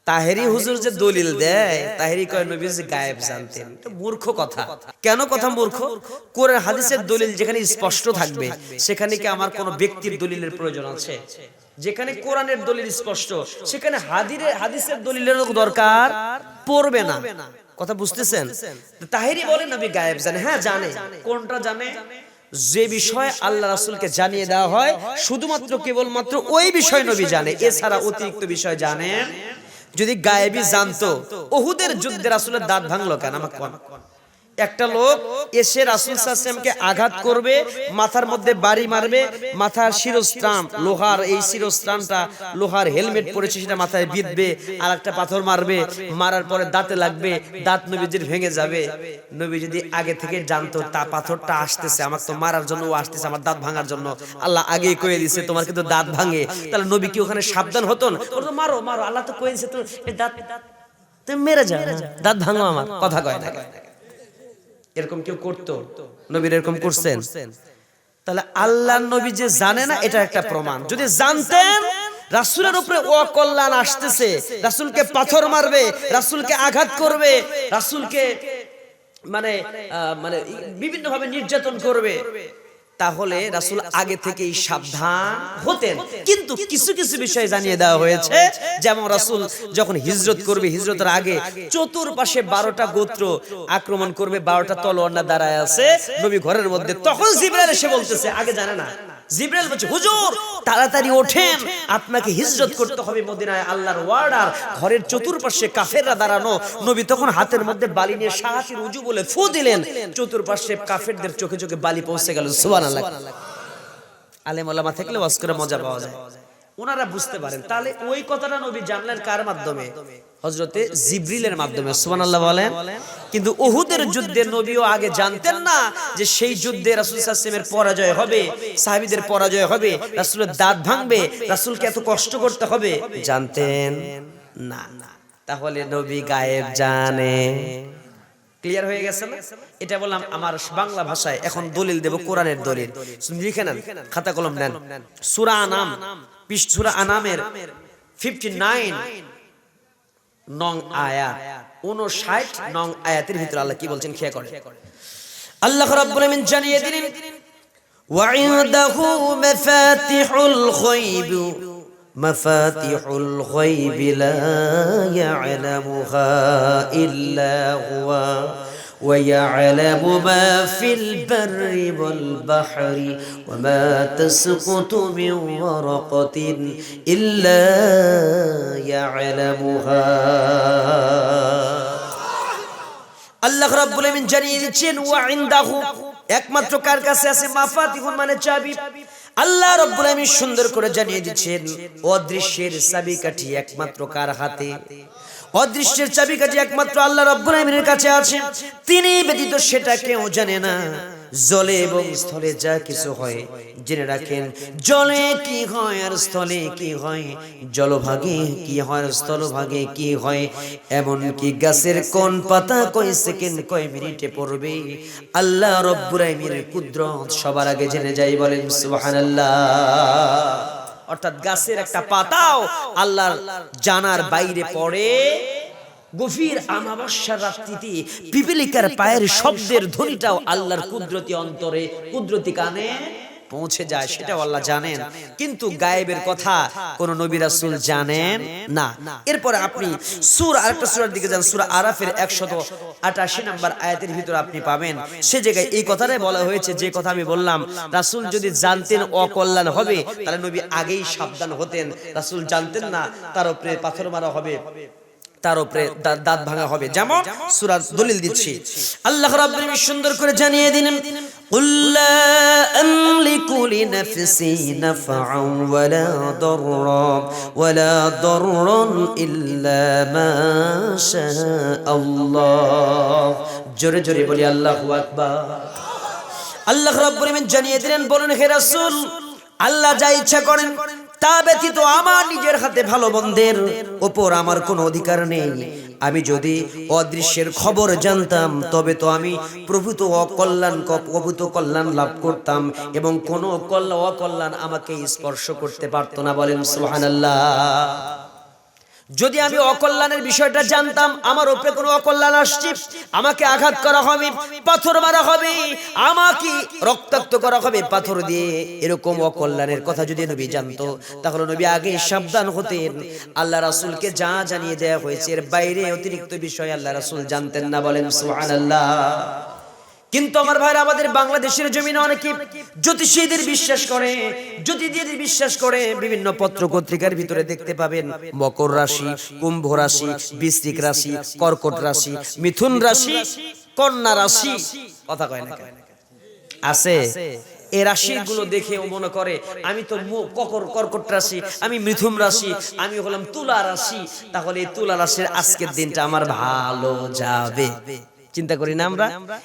তাহেরি হুজুর যে দলিল দেয়, তাহেরি কয় নবী যে গায়েব জানতেন, এটা মূর্খ কথা। কেন কথা মূর্খ? কোরআন হাদিসের দলিল যেখানে স্পষ্ট থাকবে সেখানে কি আমার কোনো ব্যক্তির দলিলের প্রয়োজন আছে? যেখানে কোরআনের দলিল স্পষ্ট সেখানে হাদিসের দলিলের দরকার পড়বে না। কথা বুঝতেছেন? তাহেরি বলে নবী গায়েব জানে। হ্যাঁ জানে। কোনটা জানে? যে বিষয় আল্লাহ রাসূলকে জানিয়ে দেওয়া হয় শুধুমাত্র কেবলমাত্র ওই বিষয় নবী জানে, এছাড়া অতিরিক্ত বিষয় জানেন। যদি গায়েবী জানতো, উহুদের যুদ্ধে রাসূলের দাঁত ভাঙলো কেন? আমাকে কোন একটা লোক এসে রাসূল সাল্লাল্লাহু আলাইহি ওয়াসাল্লামকে আঘাত করবে, মাথার মধ্যে বাড়ি মারবে, মাথার শিরস্ত্রাণ লোহার, এই শিরস্ত্রাণটা লোহার হেলমেট পরেছে সেটা মাথায় বিঁধবে, আর একটা পাথর মারবে, মারার পরে দাঁতে লাগবে, দাঁত নবীজির ভেঙে যাবে। নবী যদি আগে থেকে জানতো তা পাথরটা আসতেছে আমাকে তো মারার জন্য, ও আসতেছে আমার দাঁত ভাঙার জন্য, আল্লাহ আগেই কয়ে দিয়েছে তোমার কিন্তু দাঁত ভাঙে, তাহলে নবী কি ওখানে সাবধান হতেন? ওটা মারো মারো, আল্লাহ তো কয়ে দিয়েছে তো এই দাঁত তুমি মেরে যাও, দাঁত ভাঙো আমার, কথা কয় না। এরকম কেউ করতো? নবীর এরকম করছেন? তাহলে আল্লাহর নবী যে জানে না এটা একটা প্রমাণ। যদি জানতেন রাসূলের উপরে অকল্যাণ আসতেছে, রাসূলকে পাথর মারবে, রাসূলকে আঘাত করবে, রাসূলকে মানে মানে বিভিন্ন ভাবে নির্যাতন করবে, তাহলে রাসূল আগে থেকেই সাবধান হতেন। কিন্তু কিছু কিছু বিষয় জানিয়ে দেওয়া হয়েছে, যেমন রাসূল যখন হিজরত করবে, হিজরতের আগে চতুর্পাশে 12টা গোত্র আক্রমণ করবে, 12টা তলোয়ার না দাঁড়ায় আছে নবী ঘরের মধ্যে, তখন জিবরাইল এসে বলতেছে, আগে জানে না, জিবরাইল বলছে হুজুর তাড়াতাড়ি ওঠেন, আপনাকে হিজরত করতে হবে মদিনায়, আল্লাহর ওয়ার্ডার, ঘরের চতুর্পাশে কাফেররা দাঁড়ানো। নবী তখন হাতের মধ্যে বালি নিয়ে সাহাতির উজু বলে ফু দিলেন, চতুর্পাশে কাফেরদের চোখে চোখে বালি পৌঁছে গেল। সুবহানাল্লাহ। আলেম ওলামা থাকলে ওয়াজ করে মজা পাওয়া যায়, ওনারা বুঝতে পারেন। তাহলে ওই কথাটা নবী জানলেন কার মাধ্যমে? হযরতে জিবরিলের মাধ্যমে। সুবহানাল্লাহ বলেন। কিন্তু উহুদের যুদ্ধে নবীও আগে জানতেন না যে সেই যুদ্ধে রাসূল সাল্লাল্লাহু আলাইহি ওয়াসাল্লামের পরাজয় হবে, সাহাবীদের পরাজয় হবে, রাসূলের দাঁত ভাঙবে, রাসূলকে এত কষ্ট করতে হবে, জানতেন না। তাহলে নবী গায়েব জানে। ক্লিয়ার হয়ে গেছে না? এটা বললাম আমার বাংলা ভাষায়। এখন দলিল দেব, কোরআনের দলিল। লিখে নেন, খাতা কলম নেন। সূরা আনাম, সূরা আনামের 59 নং আয়াত, 59 নং আয়াতের ভিতরে আল্লাহ কি বলছেন খেয়াল করেন। আল্লাহ রাব্বুল আমিন জানিয়ে দিলেন, ওয়া ইনদাহু মাফাতিহুল গায়ব, মাফাতিহুল গায়ব লা ইয়ালামুহা ইল্লা হুয়া ويعلم ما في البر والبحر وما تسقط من ورقة إلا يعلمها আল্লাহ রাব্বুল আমিন জানিয়ে দিচ্ছেন ওয়া ইনদাহু, একমাত্র কার কাছে আছে? মাফাতিহুন মানে চাবি। আল্লাহ রাব্বুল আমিন সুন্দর করে জানিয়ে দিচ্ছেন অদৃশ্যের চাবিকাঠি একমাত্র কার হাতে? অদৃশ্যের চাবিকাঠি একমাত্র আল্লাহ রাব্বুল আমিনের কাছে আছে, তিনি ব্যতীত সেটা কেউ জানে না। জলে এবং স্থলে যা কিছু হয় জেনে রাখেন, জলে কি হয় আর স্থলে কি হয়, জলভাগে কি হয় আর স্থলভাগে কি হয়, এমন কি গাছের কোন পাতা কয় সেকেন্ড কয় মিনিটে পড়বে, আল্লাহ রাব্বুল আমিনের কুদরত সবার আগে জেনে যায়। বলেন সুবহানাল্লাহ। অর্থাৎ গাছের একটা পাতাও আল্লাহর জানার বাইরে পড়ে। গভীর আমাবস্যার রাত্রিতে পিপিলিকার পায়ের শব্দের ধ্বনিটাও আল্লাহর কুদরতি অন্তরে, কুদরতি কানে পৌঁছে যায়, সেটাও আল্লাহ জানেন। কিন্তু গায়েবের কথা কোন নবী রাসূল জানেন না। এরপরে আপনি আরেকটা সূরার দিকে যান, সূরা আরাফের 188 নম্বর আয়াতের ভিতরে আপনি পাবেন, সে জায়গায় এই কথাটাই বলা হয়েছে যে কথা আমি বললাম, রাসূল যদি জানতেন অকল্যাণ হবে তাহলে নবী আগেই সাবধান হতেন। রাসূল জানতেন না তার উপরে পাথর মারা হবে, তার উপরে দাঁত ভাঙা হবে। যেমন সূরার দলিল দিচ্ছি, আল্লাহ রাব্বুল আমিন সুন্দর করে জানিয়ে দিলেন, কুল লা আমলিকু লিনাফসি নাফআন ওয়ালা দাররান ইল্লা মা শাআল্লাহ। জোরে জোরে বলি আল্লাহু আকবার। আল্লাহ রাব্বুল আমিন জানিয়ে দিলেন, বলেন হে রাসূল, আল্লাহ যা ইচ্ছা করেন তা ব্যতীত আমার নিজের হাতে ভালো মন্দের উপর আমার কোনো অধিকার নেই। আমি যদি অদৃশ্যের খবর জানতাম তবে তো আমি প্রভূত কল্যাণ লাভ করতাম এবং কোনো অকল্যাণ আমাকে স্পর্শ করতে পারতো না। বলেন সুবহানাল্লাহ। যদি আমি অকল্যাণের বিষয়টা জানতাম, আমার উপরে কোনো অকল্যাণ আসছে, আমাকে আঘাত করা হবে, পাথর মারা হবে, আমাকে রক্তাক্ত করা হবে পাথর দিয়ে, এরকম অকল্যাণের কথা যদি নবী জানতো, তাহলে নবী আগে সাবধান হতেন। আল্লাহ রাসূলকে যা জানিয়ে দেওয়া হয়েছে এর বাইরে অতিরিক্ত বিষয় আল্লাহ রাসূল জানতেন না, বলেন সুবহানাল্লাহ। কিন্তু আমার ভাইরা, আমাদের বাংলাদেশের জমিনে অনেকে জ্যোতিষীদের বিশ্বাস করে, জ্যোতিষীদের বিশ্বাস করে। বিভিন্ন পত্র পত্রিকার ভিতরে দেখতে পাবেন মকর রাশি, কুম্ভ রাশি, বৃশ্চিক রাশি, কর্কট রাশি, মিথুন রাশি, কন্যা রাশি, কথা কয় না আছে। এই রাশিগুলো দেখে ও মনে করে আমি তো কর্কট রাশি, আমি মিথুন রাশি, আমি হলাম তুলা রাশি, তাহলে এই তুলা রাশির আজকের দিনটা আমার ভালো যাবে। চিন্তা করি না আমরা?